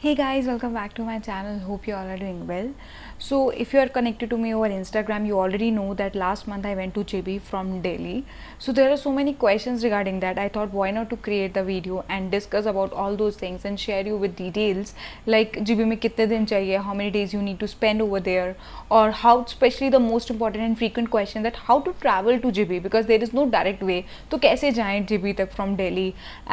Hey guys, welcome back to my channel. Hope you all are doing well. So if you are connected to me over Instagram, you already know that last month I went to JB from Delhi. So there are so many questions regarding that. I thought why not to create the video and discuss about all those things and share you with details like JB में कितने दिन चाहिए, how many days you need to spend over there, or how, especially the most important and frequent question, that how to travel to JB because there is no direct way. तो कैसे जाएं JB तक from Delhi,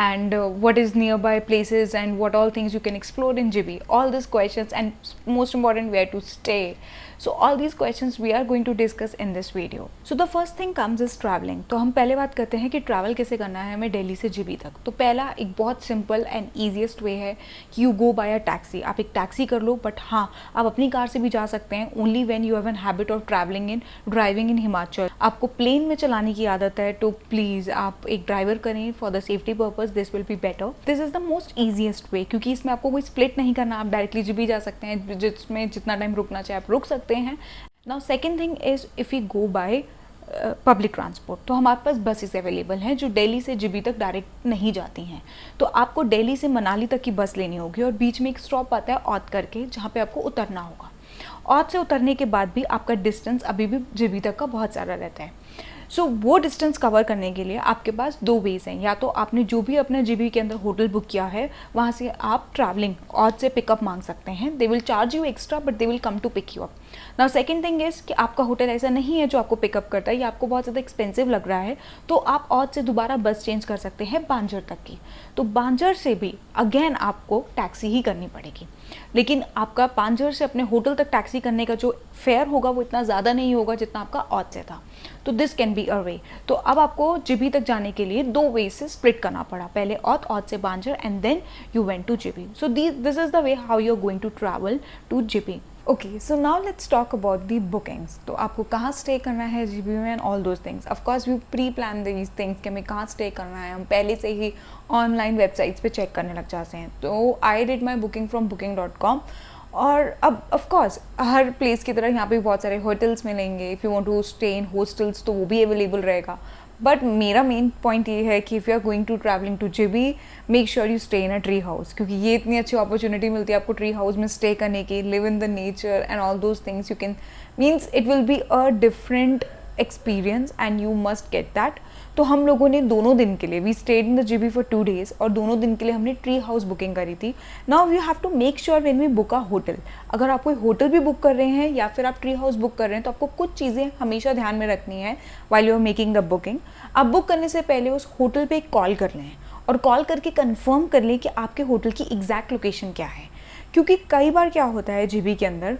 and what is nearby places and what all things you can explore in JB, all these questions, and most important, where to stay. So all these questions we are going to discuss in this video. So the first thing comes is traveling. तो हम पहले बात करते हैं कि travel कैसे करना है हमें दिल्ली से JB तक. तो पहला एक बहुत सिंपल एंड ईजीएस्ट वे है कि you go by a taxi. आप एक टैक्सी कर लो, बट हाँ आप अपनी कार से भी जा सकते हैं only when you have an habit of travelling in driving in Himachal. आपको प्लेन में चलाने की आदत है तो प्लीज़ आप एक ड्राइवर करें for the safety purpose. This will be better. This is the most easiest वे क्योंकि इसमें आपको कोई स्प्लिट नहीं करना. आप डायरेक्टली JB जा सकते हैं, जिसमें जितना टाइम रुकना चाहे आप रुक सकते हैं. Now second thing is if you go by public transport, तो हमारे पास बसेस अवेलेबल हैं जो दिल्ली से JB तक डायरेक्ट नहीं जाती हैं. तो आपको दिल्ली से मनाली तक की बस लेनी होगी और बीच में एक स्टॉप आता है औध करके जहाँ पे आपको उतरना होगा. औध से उतरने के बाद भी आपका डिस्टेंस अभी भी JB तक का बहुत सारा रहता है. सो वो डिस्टेंस कवर करने के लिए आपके पास दो वेज हैं. या तो आपने जो भी अपने JB के अंदर होटल बुक किया है वहाँ से आप ट्रैवलिंग औध से पिकअप मांग सकते हैं. They will charge you extra but they will come to pick you up. Now second thing is कि आपका होटल ऐसा नहीं है जो आपको पिकअप करता है या आपको बहुत ज़्यादा एक्सपेंसिव लग रहा है तो आप औध से दोबारा बस चेंज कर सकते हैं बांजर तक की. तो बांजर से भी अगेन आपको टैक्सी ही करनी पड़ेगी, लेकिन आपका बांजर से अपने होटल तक टैक्सी करने का जो फेयर होगा वो इतना ज़्यादा नहीं होगा जितना आपका औध से था. तो दिस कैन बी अ वे. तो अब आपको JB तक जाने के लिए दो वे से स्प्लिट करना पड़ा. पहले औध से Banjar and then you went to JB. So this is the way how you are going to travel to JB. Okay, so now let's talk about the bookings. तो आपको कहाँ स्टे करना है JB में and all those things. Of course we pre plan these things कि हमें कहाँ stay करना है. हम पहले से ही ऑनलाइन वेबसाइट्स पे चेक करने लग जाते हैं. तो I did my booking from booking.com. और अब ऑफकोर्स हर प्लेस की तरह यहाँ पे भी बहुत सारे होटल्स मिलेंगे. If you want to stay in hostels तो वो भी अवेलेबल रहेगा. बट मेरा मेन पॉइंट ये है कि if you are going to traveling to JB, make sure you stay in a tree house, क्योंकि ये इतनी अच्छी अपॉर्चुनिटी मिलती है आपको ट्री हाउस में स्टे करने की. Live in the nature and all those things you can, means it will be a different experience and you must get that. तो हम लोगों ने दोनों दिन के लिए, we stayed in the JB for 2 days, और दोनों दिन के लिए हमने ट्री हाउस बुकिंग करी थी. Now you have to make sure when we book a hotel, अगर आप कोई होटल भी बुक कर रहे हैं या फिर आप ट्री हाउस बुक कर रहे हैं तो आपको कुछ चीज़ें हमेशा ध्यान में रखनी है while you are making the booking. आप बुक करने से पहले उस होटल पे एक कॉल कर लें और कॉल करके कंफर्म कर लें कि आपके होटल की एग्जैक्ट लोकेशन क्या है. क्योंकि कई बार क्या होता है JB के अंदर,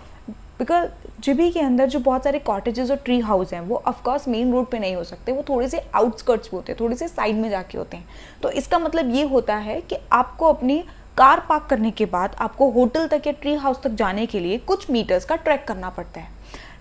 बिकॉज JB के अंदर जो बहुत सारे कॉटेजेस और ट्री हाउस हैं वो ऑफकोर्स मेन रोड पे नहीं हो सकते, वो थोड़े से आउटस्कर्ट्स पे होते हैं, थोड़े से साइड में जाके होते हैं. तो इसका मतलब ये होता है कि आपको अपनी कार पार्क करने के बाद आपको होटल तक या ट्री हाउस तक जाने के लिए कुछ मीटर्स का ट्रैक करना पड़ता है.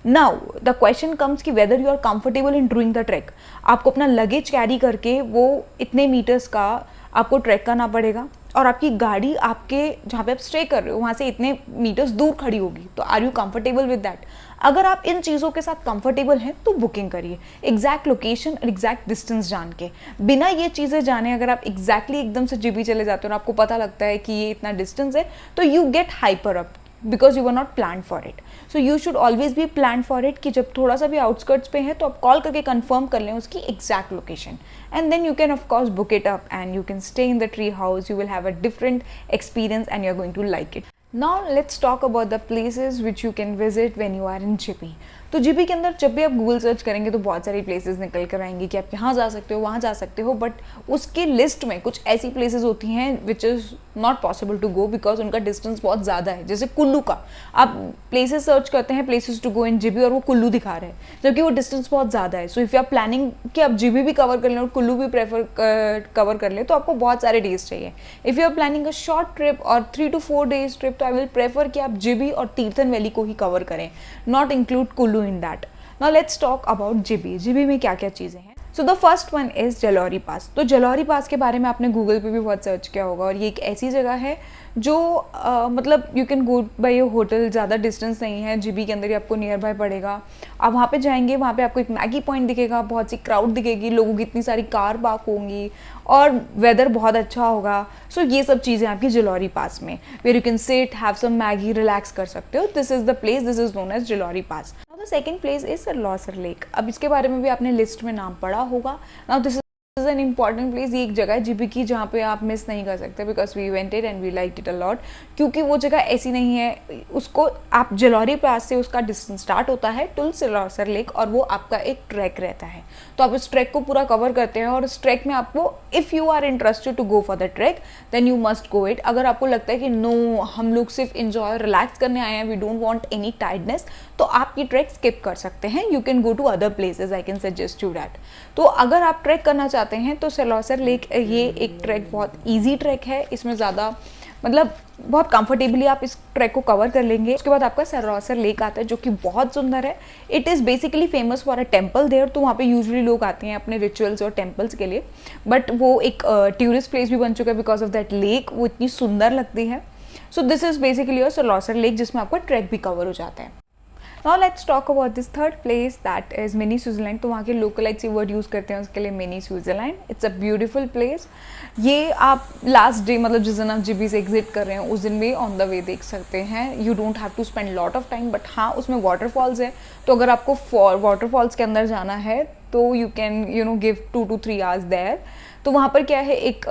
नाउ द क्वेश्चन कम्स कि whether you are comfortable in doing the track. आपको अपना लगेज कैरी करके वो इतने मीटर्स का आपको ट्रैक करना पड़ेगा और आपकी गाड़ी आपके जहाँ पे आप स्टे कर रहे हो वहाँ से इतने मीटर्स दूर खड़ी होगी. तो are you comfortable with that? अगर आप इन चीज़ों के साथ कंफर्टेबल हैं तो बुकिंग करिए एग्जैक्ट लोकेशन और एग्जैक्ट डिस्टेंस जान के. बिना ये चीज़ें जाने अगर आप एग्जैक्टली एकदम से JB चले जाते हो और आपको पता लगता है कि ये इतना डिस्टेंस है तो you get hyper up because you were not plan for it. So you should always be plan for it कि जब थोड़ा सा भी आउटस्कर्ट्स पे है तो आप कॉल करके कंफर्म कर लें उसकी exact location and then you can of course book it up and you can stay in the tree house. You will have a different experience and you are going to like it. Now let's talk about the places which you can visit when you are in JB. तो JB के अंदर जब भी आप Google search करेंगे तो बहुत सारी प्लेसेस निकल कर आएंगी कि आप यहाँ जा सकते हो, वहाँ जा सकते हो, बट उसकी लिस्ट में कुछ ऐसी प्लेसेस होती हैं which is not possible to go because उनका डिस्टेंस बहुत ज़्यादा है. जैसे कुल्लू का आप प्लेसेस सर्च करते हैं, places to go in JB, और वो कुल्लू दिखा रहे हैं जबकि वो डिस्टेंस बहुत ज़्यादा है. So if you are planning कि आप JB भी कवर कर लें और कुल्लू भी कवर कर लें तो आपको बहुत सारे डेज चाहिए. If you are planning a short trip और 3 to 4 days ट्रिप तो आई विल प्रेफर कि आप JB और तीर्थन वैली को ही कवर करें, not include Kullu in that. Now let's talk about JB. JB में क्या क्या चीज़ें हैं. So the first one is Jalori pass. तो जलौरी पास के बारे में आपने गूगल पे भी बहुत सर्च किया होगा, और ये एक ऐसी जगह है जो मतलब you can go by your hotel, ज़्यादा डिस्टेंस नहीं है, जीबी के अंदर ही आपको नियर बाय पड़ेगा। आप वहाँ पे जाएंगे, वहाँ पे आपको एक मैगी पॉइंट दिखेगा, बहुत सी क्राउड दिखेगी, लोगों की इतनी सारी कार पार्क होंगी, और वेदर बहुत अच्छा होगा। सो ये सब चीज़ें आपकी जलौरी पास में, where you can sit, have some Maggi, relax कर सकते हो। This is the place, this is known as Jalori pass. The second place is Serolsar lake. अब इसके बारे में भी आपने लिस्ट में नाम पढ़ा होगा। Now this is an important place. ये एक जगह है जीबी की जहाँ पे आप मिस नहीं कर सकते, because we went it and we like it a lot. क्योंकि वो जगह ऐसी नहीं है, उसको आप जलौरी पास से उसका डिस्टेंस स्टार्ट होता है टुल सरलौसर लेक, और वो आपका एक ट्रैक रहता है। तो आप इस ट्रैक को पूरा कवर करते हैं, और इस ट्रैक में आपको, if you are interested to go for the track, then you must go it. अगर आपको लगता है कि नो, हम लोग सिर्फ इंजॉय रिलैक्स करने आए हैं, we don't want any tiredness, तो आप ये ट्रैक स्किप कर सकते हैं। You can go to other places, I can suggest you that. तो अगर आप ट्रैक करना चाहते हैं तो सरलौसर लेक, ये एक ट्रैक बहुत ईजी ट्रैक है। इसमें ज़्यादा मतलब बहुत कंफर्टेबली आप इस ट्रैक को कवर कर लेंगे। उसके बाद आपका सरलौसर लेक आता है, जो कि बहुत सुंदर है। It is basically famous for a temple there. तो वहाँ पे यूजुअली लोग आते हैं अपने रिचुअल्स और टेम्पल्स के लिए, बट वो एक टूरिस्ट प्लेस भी बन चुका है बिकॉज ऑफ दैट लेक। वो इतनी सुंदर लगती है। So this is basically your Serolsar lake, जिसमें आपका ट्रैक भी कवर हो जाता है। Now let's talk about this third place, that is mini Switzerland. तो वहाँ के लोकलाइट्स ये वर्ड यूज़ करते हैं उसके लिए, mini Switzerland. It's a beautiful place. ये आप लास्ट डे, मतलब जिस दिन आप जीबी से एग्जिट कर रहे हैं, उस दिन भी ऑन द वे देख सकते हैं। You don't have to spend lot of time, but हाँ, उसमें वाटरफॉल्स है। तो अगर आपको वाटरफॉल्स के अंदर जाना है तो you can give 2 to 3 hours there. तो वहाँ पर क्या है, एक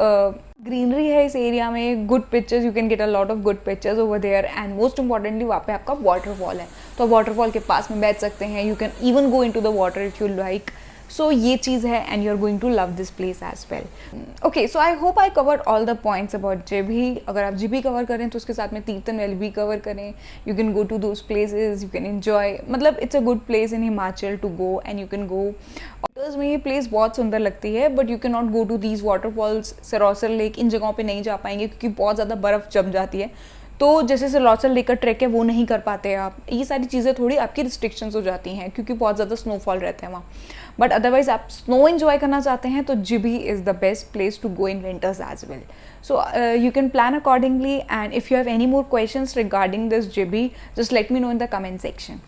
ग्रीनरी है इस एरिया में, good pictures, you can get a lot of good pictures over there, and most importantly वहाँ पे आपका वाटरफॉल है। तो वाटरफॉल के पास में बैठ सकते हैं। You can even go into the water if you like. So ये चीज़ है, and you are going to love this place as well. Okay, so I hope I cover all the points about GB. अगर आप GB cover करें तो उसके साथ में तीर्थन वैली भी कवर करें। You can go to those places, you can enjoy, मतलब it's a good place in Himachal to go, and you can go. Winters में ये प्लेस बहुत सुंदर लगती है, but you can not go to these waterfalls, Serolsar lake, इन जगहों पे नहीं जा पाएंगे क्योंकि बहुत ज़्यादा बर्फ़ जम जाती है। तो जैसे सरलौसर लेक का ट्रैक है वो नहीं कर पाते आप। ये सारी चीज़ें थोड़ी आपकी रिस्ट्रिक्शंस हो जाती हैं क्योंकि बहुत ज़्यादा स्नोफॉल रहते हैं वहाँ। बट अदरवाइज आप स्नो एंजॉय करना चाहते हैं तो GB is the best place to go in winters as well. So you can plan accordingly, and if you have any more questions regarding this GB, just let me know in the comment section.